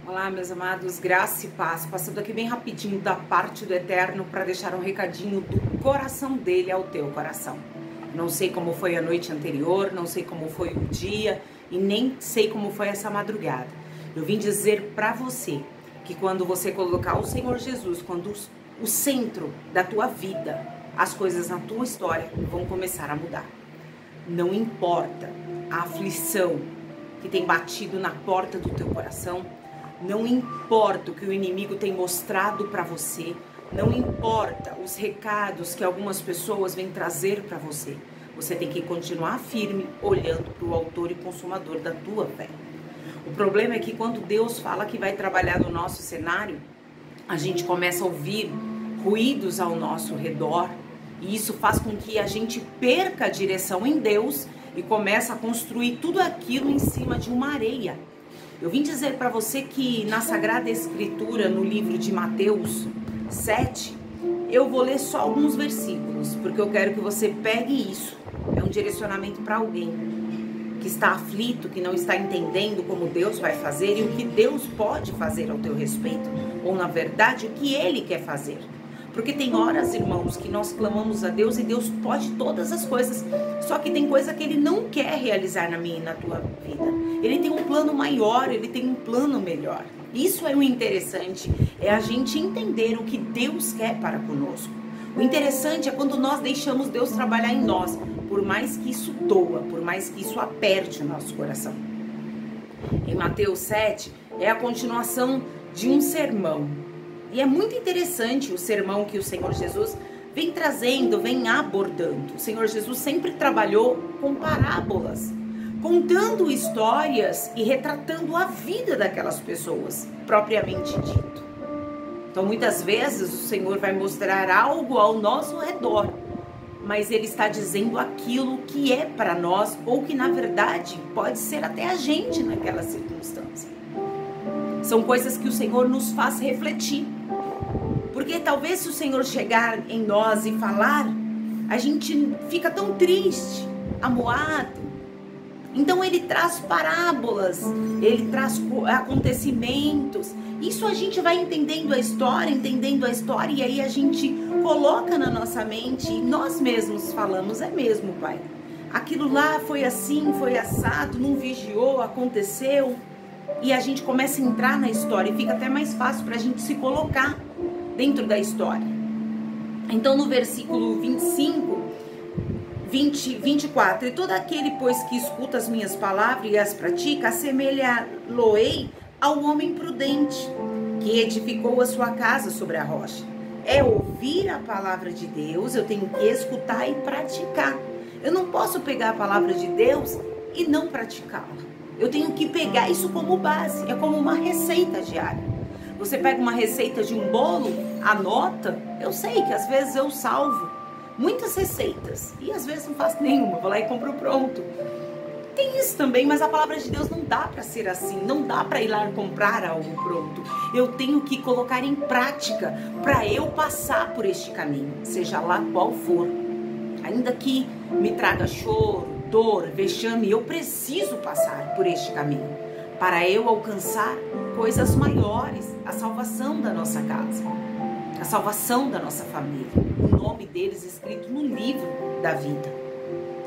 Olá, meus amados, graça e paz. Passando aqui bem rapidinho da parte do Eterno para deixar um recadinho do coração dele ao teu coração. Não sei como foi a noite anterior, não sei como foi o dia e nem sei como foi essa madrugada. Eu vim dizer para você que quando você colocar o Senhor Jesus, quando o centro da tua vida, as coisas na tua história vão começar a mudar. Não importa a aflição que tem batido na porta do teu coração, não importa o que o inimigo tem mostrado para você, não importa os recados que algumas pessoas vêm trazer para você, você tem que continuar firme, olhando para o autor e consumador da tua fé. O problema é que quando Deus fala que vai trabalhar no nosso cenário, a gente começa a ouvir ruídos ao nosso redor, e isso faz com que a gente perca a direção em Deus e começa a construir tudo aquilo em cima de uma areia. Eu vim dizer para você que na Sagrada Escritura, no livro de Mateus 7, eu vou ler só alguns versículos, porque eu quero que você pegue isso. É um direcionamento para alguém que está aflito, que não está entendendo como Deus vai fazer e o que Deus pode fazer ao teu respeito, ou na verdade o que Ele quer fazer. Porque tem horas, irmãos, que nós clamamos a Deus e Deus pode todas as coisas. Só que tem coisa que Ele não quer realizar na minha e na tua vida. Ele tem um plano maior, Ele tem um plano melhor. Isso é o interessante, é a gente entender o que Deus quer para conosco. O interessante é quando nós deixamos Deus trabalhar em nós, por mais que isso doa, por mais que isso aperte o nosso coração. Em Mateus 7, é a continuação de um sermão. E é muito interessante o sermão que o Senhor Jesus vem trazendo, vem abordando. O Senhor Jesus sempre trabalhou com parábolas, contando histórias e retratando a vida daquelas pessoas, propriamente dito. Então, muitas vezes o Senhor vai mostrar algo ao nosso redor, mas Ele está dizendo aquilo que é para nós, ou que na verdade pode ser até a gente naquela circunstância. São coisas que o Senhor nos faz refletir. Porque talvez se o Senhor chegar em nós e falar, a gente fica tão triste, amuado. Então Ele traz parábolas, Ele traz acontecimentos. Isso a gente vai entendendo a história, e aí a gente coloca na nossa mente e nós mesmos falamos, é mesmo, Pai. Aquilo lá foi assim, foi assado, não vigiou, aconteceu. E a gente começa a entrar na história e fica até mais fácil para a gente se colocar dentro da história. Então no versículo 24, e todo aquele, pois, que escuta as minhas palavras e as pratica, assemelhá-lo-ei ao homem prudente, que edificou a sua casa sobre a rocha. É ouvir a palavra de Deus, eu tenho que escutar e praticar. Eu não posso pegar a palavra de Deus e não praticá-la. Eu tenho que pegar isso como base, é como uma receita diária. Você pega uma receita de um bolo, anota. Eu sei que às vezes eu salvo muitas receitas e às vezes não faço nenhuma, vou lá e compro pronto. Tem isso também, mas a palavra de Deus não dá para ser assim, não dá para ir lá comprar algo pronto. Eu tenho que colocar em prática para eu passar por este caminho, seja lá qual for. Ainda que me traga choro, dor, vexame, eu preciso passar por este caminho para eu alcançar coisas maiores, a salvação da nossa casa, a salvação da nossa família, o nome deles escrito no livro da vida.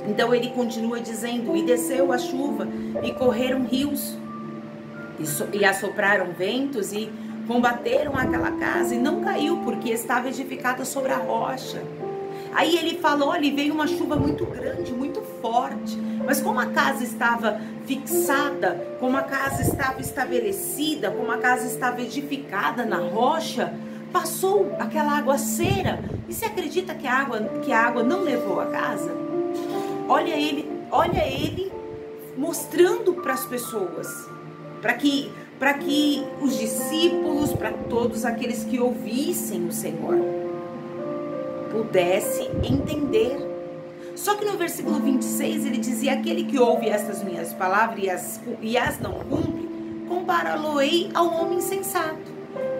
Então ele continua dizendo, e desceu a chuva, e correram rios, e assopraram ventos, e combateram aquela casa, e não caiu, porque estava edificada sobre a rocha. Aí ele falou, olha, veio uma chuva muito grande, muito forte, mas como a casa estava fixada, como a casa estava estabelecida, como a casa estava edificada na rocha, passou aquela aguaceira. E você acredita que a água não levou a casa? Olha ele mostrando para as pessoas, para que os discípulos, para todos aqueles que ouvissem o Senhor, pudesse entender. Só que no versículo 26 ele dizia, aquele que ouve estas minhas palavras e as não cumpre, compará-lo-ei ao homem insensato,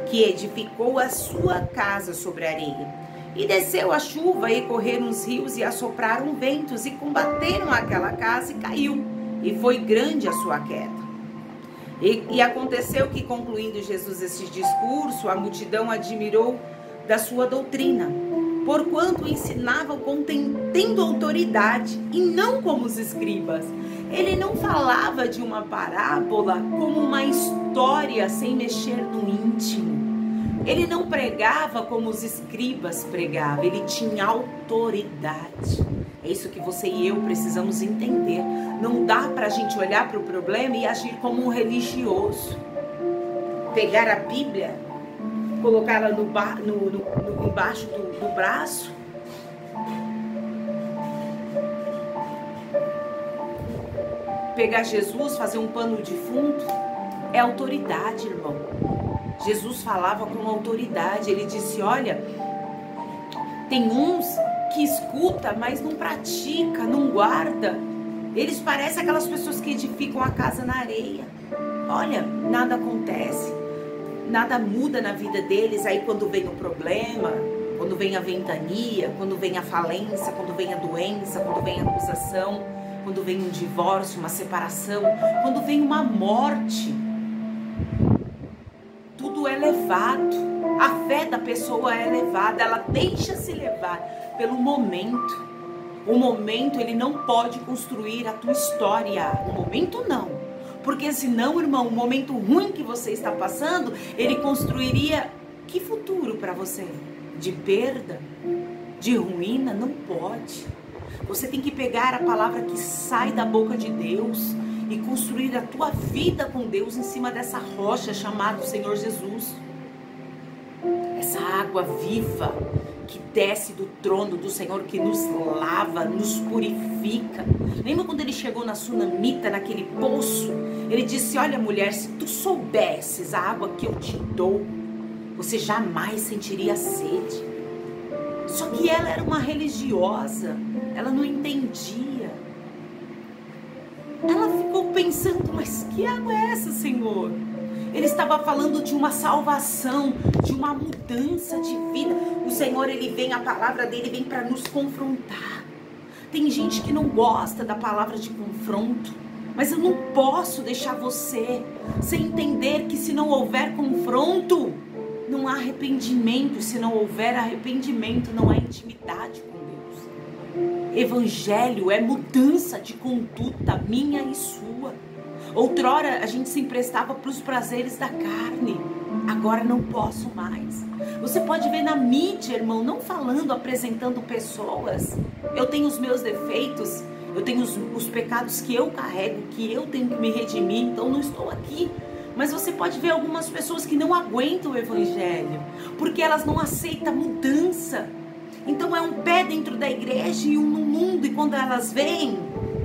que edificou a sua casa sobre a areia. E desceu a chuva, e correram os rios, e assopraram ventos, e combateram aquela casa, e caiu, e foi grande a sua queda. E aconteceu que, concluindo Jesus esse discurso, a multidão admirou da sua doutrina, porquanto ensinavam tendo autoridade e não como os escribas. Ele não falava de uma parábola como uma história sem mexer no íntimo. Ele não pregava como os escribas pregavam, ele tinha autoridade. É isso que você e eu precisamos entender. Não dá pra gente olhar para o problema e agir como um religioso. Pegar a Bíblia, colocá-la embaixo do braço. Pegar Jesus, fazer um pano de fundo, é autoridade, irmão. Jesus falava com autoridade. Ele disse, olha, tem uns que escuta, mas não pratica, não guarda. Eles parecem aquelas pessoas que edificam a casa na areia. Olha, nada acontece, nada muda na vida deles. Aí quando vem o problema, quando vem a ventania, quando vem a falência, quando vem a doença, quando vem a acusação, quando vem um divórcio, uma separação, quando vem uma morte, tudo é levado. A fé da pessoa é levada, ela deixa-se levar pelo momento. O momento, ele não pode construir a tua história. O momento não. Porque senão, irmão, o momento ruim que você está passando, ele construiria que futuro para você? De perda? De ruína? Não pode. Você tem que pegar a palavra que sai da boca de Deus e construir a tua vida com Deus em cima dessa rocha chamada Senhor Jesus. Essa água viva que desce do trono do Senhor, que nos lava, nos purifica. Lembra quando ele chegou na Sunamita, naquele poço? Ele disse, olha mulher, se tu soubesses a água que eu te dou, você jamais sentiria sede. Só que ela era uma religiosa, ela não entendia. Ela ficou pensando, mas que água é essa, Senhor? Ele estava falando de uma salvação, de uma mudança de vida. O Senhor, ele vem, a palavra dele vem para nos confrontar. Tem gente que não gosta da palavra de confronto, mas eu não posso deixar você sem entender que se não houver confronto, não há arrependimento. Se não houver arrependimento, não há intimidade com Deus. Evangelho é mudança de conduta minha e sua. Outrora a gente se emprestava para os prazeres da carne, agora não posso mais. Você pode ver na mídia, irmão, não falando, apresentando pessoas. Eu tenho os meus defeitos, eu tenho os pecados que eu carrego, que eu tenho que me redimir, então não estou aqui. Mas você pode ver algumas pessoas que não aguentam o evangelho, porque elas não aceitam mudança. Então é um pé dentro da igreja e um no mundo, e quando elas vêm,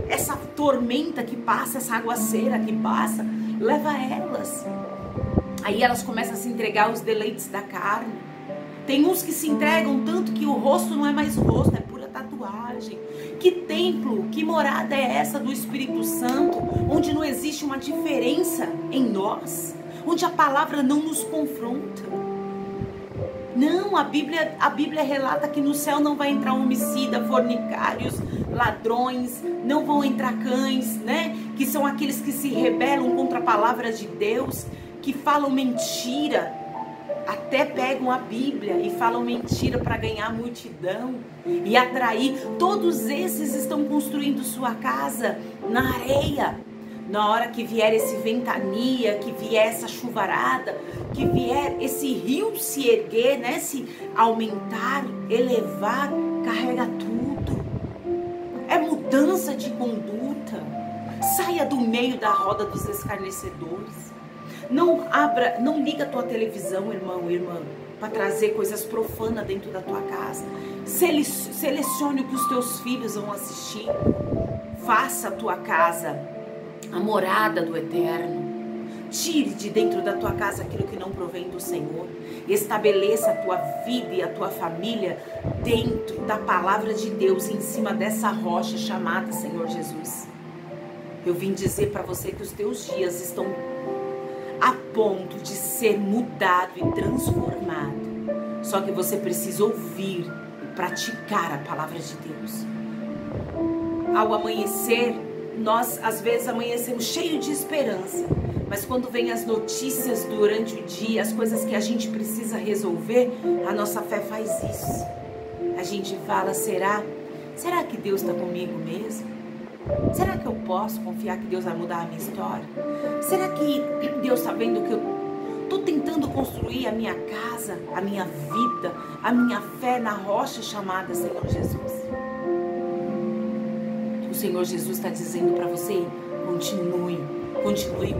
essa tormenta que passa, essa aguaceira que passa, leva elas. Aí elas começam a se entregar aos deleites da carne. Tem uns que se entregam tanto que o rosto não é mais rosto, é pura tatuagem. Que templo, que morada é essa do Espírito Santo, onde não existe uma diferença em nós, onde a palavra não nos confronta? Não, a Bíblia relata que no céu não vai entrar homicida, fornicários, ladrões, não vão entrar cães, né? Que são aqueles que se rebelam contra a palavra de Deus, que falam mentira, até pegam a Bíblia e falam mentira para ganhar multidão e atrair. Todos esses estão construindo sua casa na areia. Na hora que vier esse ventania, que vier essa chuvarada, que vier esse rio se erguer, né? Se aumentar, elevar, carrega tudo. É mudança de conduta. Saia do meio da roda dos escarnecedores. Não liga a tua televisão, irmão, irmã, para trazer coisas profanas dentro da tua casa. Selecione o que os teus filhos vão assistir. Faça a tua casa a morada do Eterno. Tire de dentro da tua casa aquilo que não provém do Senhor. Estabeleça a tua vida e a tua família dentro da palavra de Deus, em cima dessa rocha chamada Senhor Jesus. Eu vim dizer para você que os teus dias estão a ponto de ser mudado e transformado. Só que você precisa ouvir e praticar a palavra de Deus. Ao amanhecer, nós às vezes amanhecemos cheios de esperança, Mas quando vem as notícias durante o dia, as coisas que a gente precisa resolver, a nossa fé faz isso. A gente fala, será que Deus está comigo mesmo? Será que eu posso confiar que Deus vai mudar a minha história? Será que Deus está vendo que eu estou tentando construir a minha casa, a minha vida, a minha fé na rocha chamada Senhor Jesus? O Senhor Jesus está dizendo para você, continue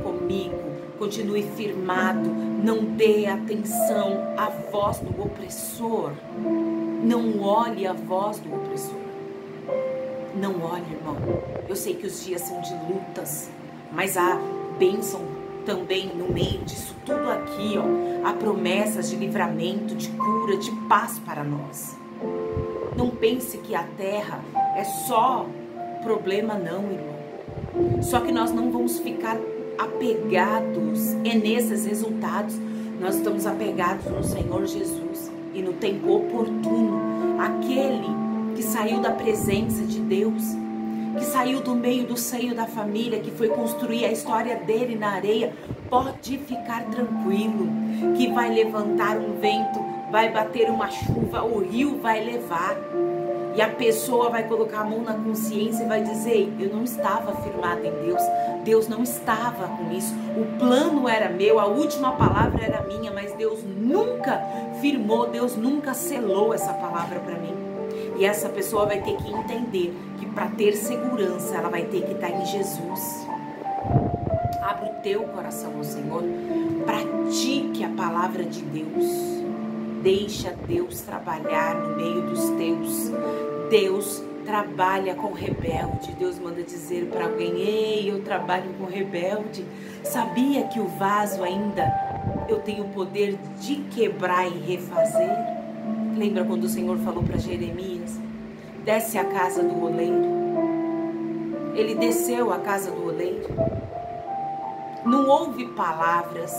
comigo, continue firmado, não dê atenção à voz do opressor, não olhe a voz do opressor. Não olhe, irmão. Eu sei que os dias são de lutas, mas há bênção também no meio disso tudo aqui, ó. Há promessas de livramento, de cura, de paz para nós. Não pense que a terra é só problema, não, irmão. Só que nós não vamos ficar apegados nesses resultados. Nós estamos apegados no Senhor Jesus e no tempo oportuno, aquele que saiu da presença de Deus, que saiu do meio do seio da família, que foi construir a história dele na areia, pode ficar tranquilo, que vai levantar um vento, vai bater uma chuva, o rio vai levar, e a pessoa vai colocar a mão na consciência e vai dizer, eu não estava firmada em Deus, Deus não estava com isso, o plano era meu, a última palavra era minha, mas Deus nunca firmou, Deus nunca selou essa palavra para mim. E essa pessoa vai ter que entender que para ter segurança, ela vai ter que estar em Jesus. Abre o teu coração ao Senhor. Pratique a palavra de Deus. Deixa Deus trabalhar no meio dos teus. Deus trabalha com rebelde. Deus manda dizer para alguém, ei, eu trabalho com rebelde. Sabia que o vaso ainda eu tenho o poder de quebrar e refazer? Lembra quando o Senhor falou para Jeremias, desce à casa do oleiro? Ele desceu à casa do oleiro. Não houve palavras.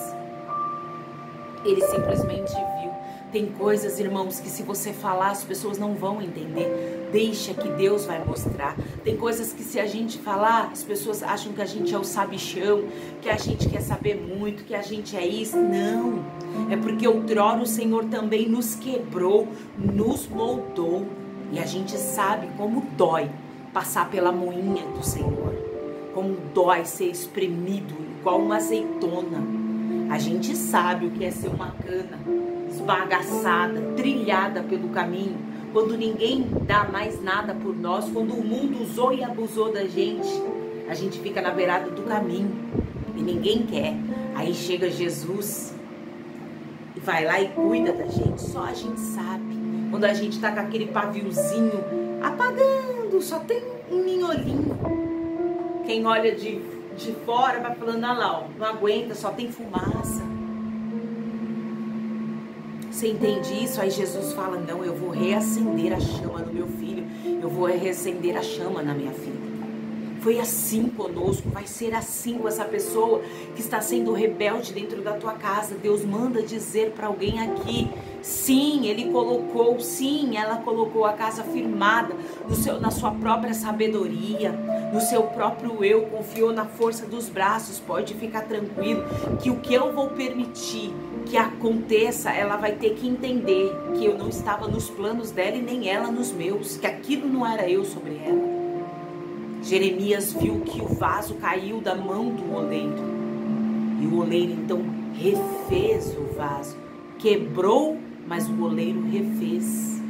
Ele simplesmente viu. Tem coisas, irmãos, que se você falar, as pessoas não vão entender. Deixa que Deus vai mostrar. Tem coisas que se a gente falar, as pessoas acham que a gente é o sabichão, que a gente quer saber muito, que a gente é isso. Não. É porque outrora o Senhor também nos quebrou, nos moldou. E a gente sabe como dói passar pela moinha do Senhor. Como dói ser espremido igual uma azeitona. A gente sabe o que é ser uma cana esbagaçada, trilhada pelo caminho, quando ninguém dá mais nada por nós, quando o mundo usou e abusou da gente, a gente fica na beirada do caminho e ninguém quer. Aí chega Jesus e vai lá e cuida da gente, só a gente sabe. Quando a gente tá com aquele paviozinho apagando, só tem um minholinho. Quem olha de fora vai falando, ah lá, ó, não aguenta, só tem fumaça. Você entende isso? Aí Jesus fala, não, eu vou reacender a chama no meu filho, eu vou reacender a chama na minha filha. Foi assim conosco, vai ser assim com essa pessoa que está sendo rebelde dentro da tua casa. Deus manda dizer para alguém aqui, sim, Ele colocou, sim, ela colocou a casa firmada na sua própria sabedoria, no seu próprio eu, confiou na força dos braços. Pode ficar tranquilo que o que eu vou permitir que aconteça, ela vai ter que entender que eu não estava nos planos dela e nem ela nos meus, que aquilo não era eu sobre ela. Jeremias viu que o vaso caiu da mão do oleiro, e o oleiro então refez o vaso, quebrou, mas o oleiro refez.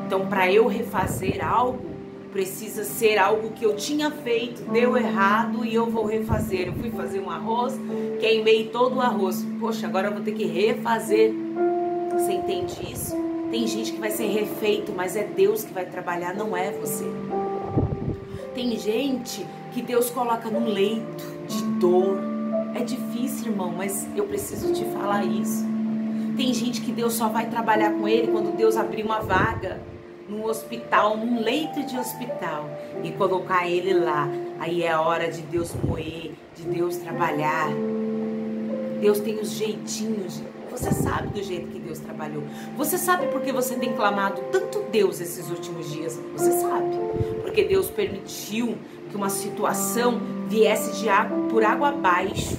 Então, para eu refazer algo, precisa ser algo que eu tinha feito, deu errado e eu vou refazer. Eu fui fazer um arroz, queimei todo o arroz. Poxa, agora eu vou ter que refazer. Você entende isso? Tem gente que vai ser refeito, mas é Deus que vai trabalhar, não é você. Tem gente que Deus coloca num leito de dor. É difícil, irmão, mas eu preciso te falar isso. Tem gente que Deus só vai trabalhar com ele quando Deus abrir uma vaga num hospital, num leito de hospital, e colocar ele lá. Aí é a hora de Deus moer, de Deus trabalhar. Deus tem os jeitinhos. Você sabe do jeito que Deus trabalhou. Você sabe porque você tem clamado tanto Deus esses últimos dias. Você sabe. Porque Deus permitiu que uma situação viesse por água abaixo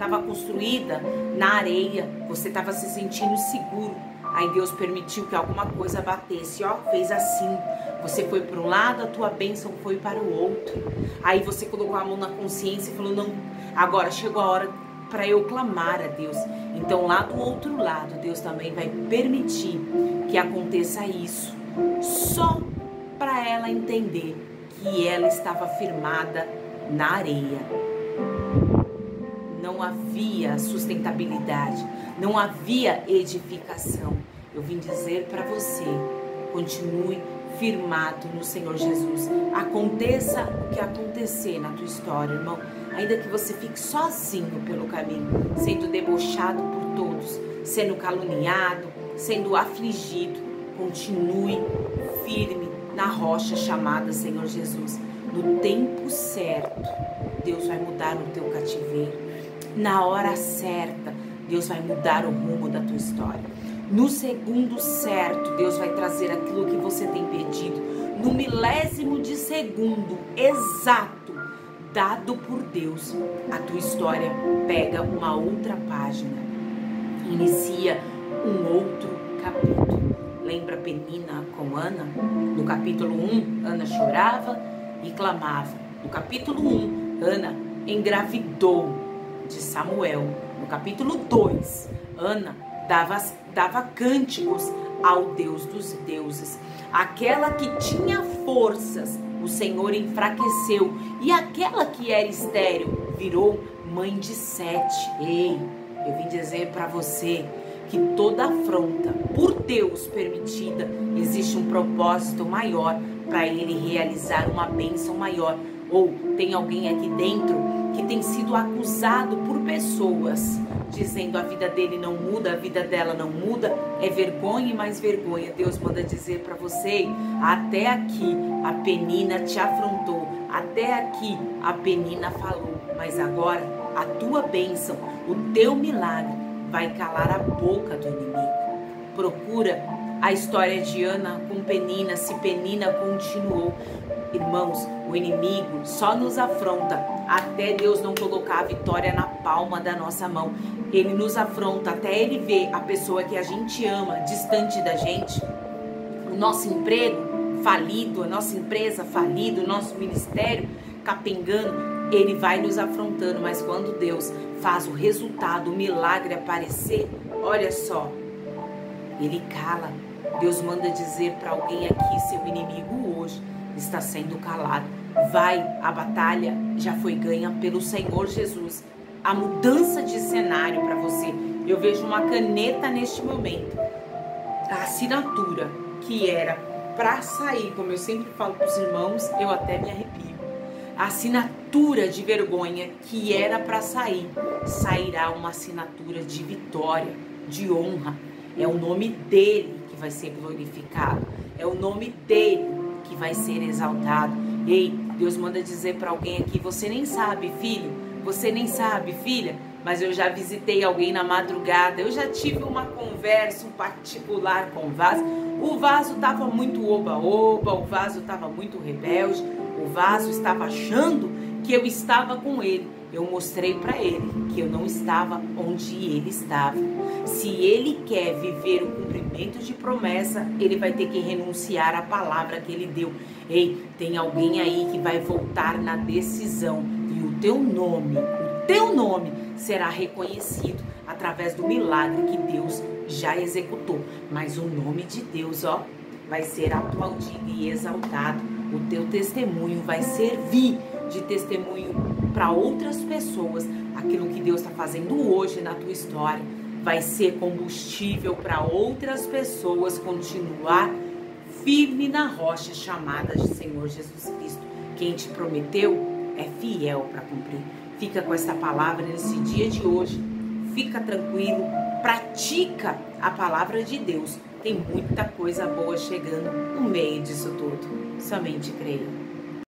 estava construída na areia, você estava se sentindo seguro. Aí Deus permitiu que alguma coisa batesse, ó, fez assim. Você foi para um lado, a tua bênção foi para o outro. Aí você colocou a mão na consciência e falou, não, agora chegou a hora para eu clamar a Deus. Então lá do outro lado, Deus também vai permitir que aconteça isso. Só para ela entender que ela estava firmada na areia. Não havia sustentabilidade, não havia edificação. Eu vim dizer para você, continue firmado no Senhor Jesus. Aconteça o que acontecer na tua história, irmão. Ainda que você fique sozinho pelo caminho, sendo debochado por todos, sendo caluniado, sendo afligido, continue firme na rocha chamada Senhor Jesus. No tempo certo, Deus vai mudar o teu cativeiro. Na hora certa, Deus vai mudar o rumo da tua história. No segundo certo, Deus vai trazer aquilo que você tem pedido. No milésimo de segundo exato, dado por Deus, a tua história pega uma outra página. Inicia um outro capítulo. Lembra Penina com Ana? No capítulo 1, Ana chorava e clamava. No capítulo 1, Ana engravidou de Samuel. No capítulo 2, Ana dava cânticos ao Deus dos deuses. Aquela que tinha forças, o Senhor enfraqueceu. E aquela que era estéril virou mãe de 7. Ei, eu vim dizer para você que toda afronta por Deus permitida, existe um propósito maior para Ele realizar uma bênção maior. Ou tem alguém aqui dentro que tem sido acusado por pessoas, dizendo a vida dele não muda, a vida dela não muda, é vergonha e mais vergonha. Deus manda dizer para você, até aqui a Penina te afrontou, até aqui a Penina falou, mas agora a tua bênção, o teu milagre vai calar a boca do inimigo. Procura a história de Ana com Penina, se Penina continuou. Irmãos, o inimigo só nos afronta até Deus não colocar a vitória na palma da nossa mão. Ele nos afronta até ele ver a pessoa que a gente ama distante da gente, o nosso emprego falido, a nossa empresa falida, o nosso ministério capengando. Ele vai nos afrontando, mas quando Deus faz o resultado, o milagre aparecer, olha só, ele cala. Deus manda dizer para alguém aqui, seu inimigo hoje está sendo calado. Vai, a batalha já foi ganha pelo Senhor Jesus. A mudança de cenário para você. Eu vejo uma caneta neste momento. A assinatura que era para sair, como eu sempre falo para os irmãos, eu até me arrepio. A assinatura de vergonha que era para sair, sairá uma assinatura de vitória, de honra. É o nome dele que vai ser glorificado. É o nome dele que vai ser exaltado. Ei, Deus manda dizer para alguém aqui, você nem sabe, filho, você nem sabe, filha, mas eu já visitei alguém na madrugada, eu já tive uma conversa, um particular com o vaso. O vaso estava muito oba-oba, o vaso estava muito rebelde, o vaso estava achando que eu estava com ele. Eu mostrei para ele que eu não estava onde ele estava. Se ele quer viver o cumprimento de promessa, ele vai ter que renunciar à palavra que ele deu. Ei, tem alguém aí que vai voltar na decisão e o teu nome será reconhecido através do milagre que Deus já executou. Mas o nome de Deus, ó, vai ser aplaudido e exaltado. O teu testemunho vai servir de testemunho para outras pessoas. Aquilo que Deus está fazendo hoje na tua história vai ser combustível para outras pessoas continuar firme na rocha chamada de Senhor Jesus Cristo. Quem te prometeu é fiel para cumprir. Fica com essa palavra nesse dia de hoje. Fica tranquilo, pratica a palavra de Deus. Tem muita coisa boa chegando no meio disso tudo. Somente creia.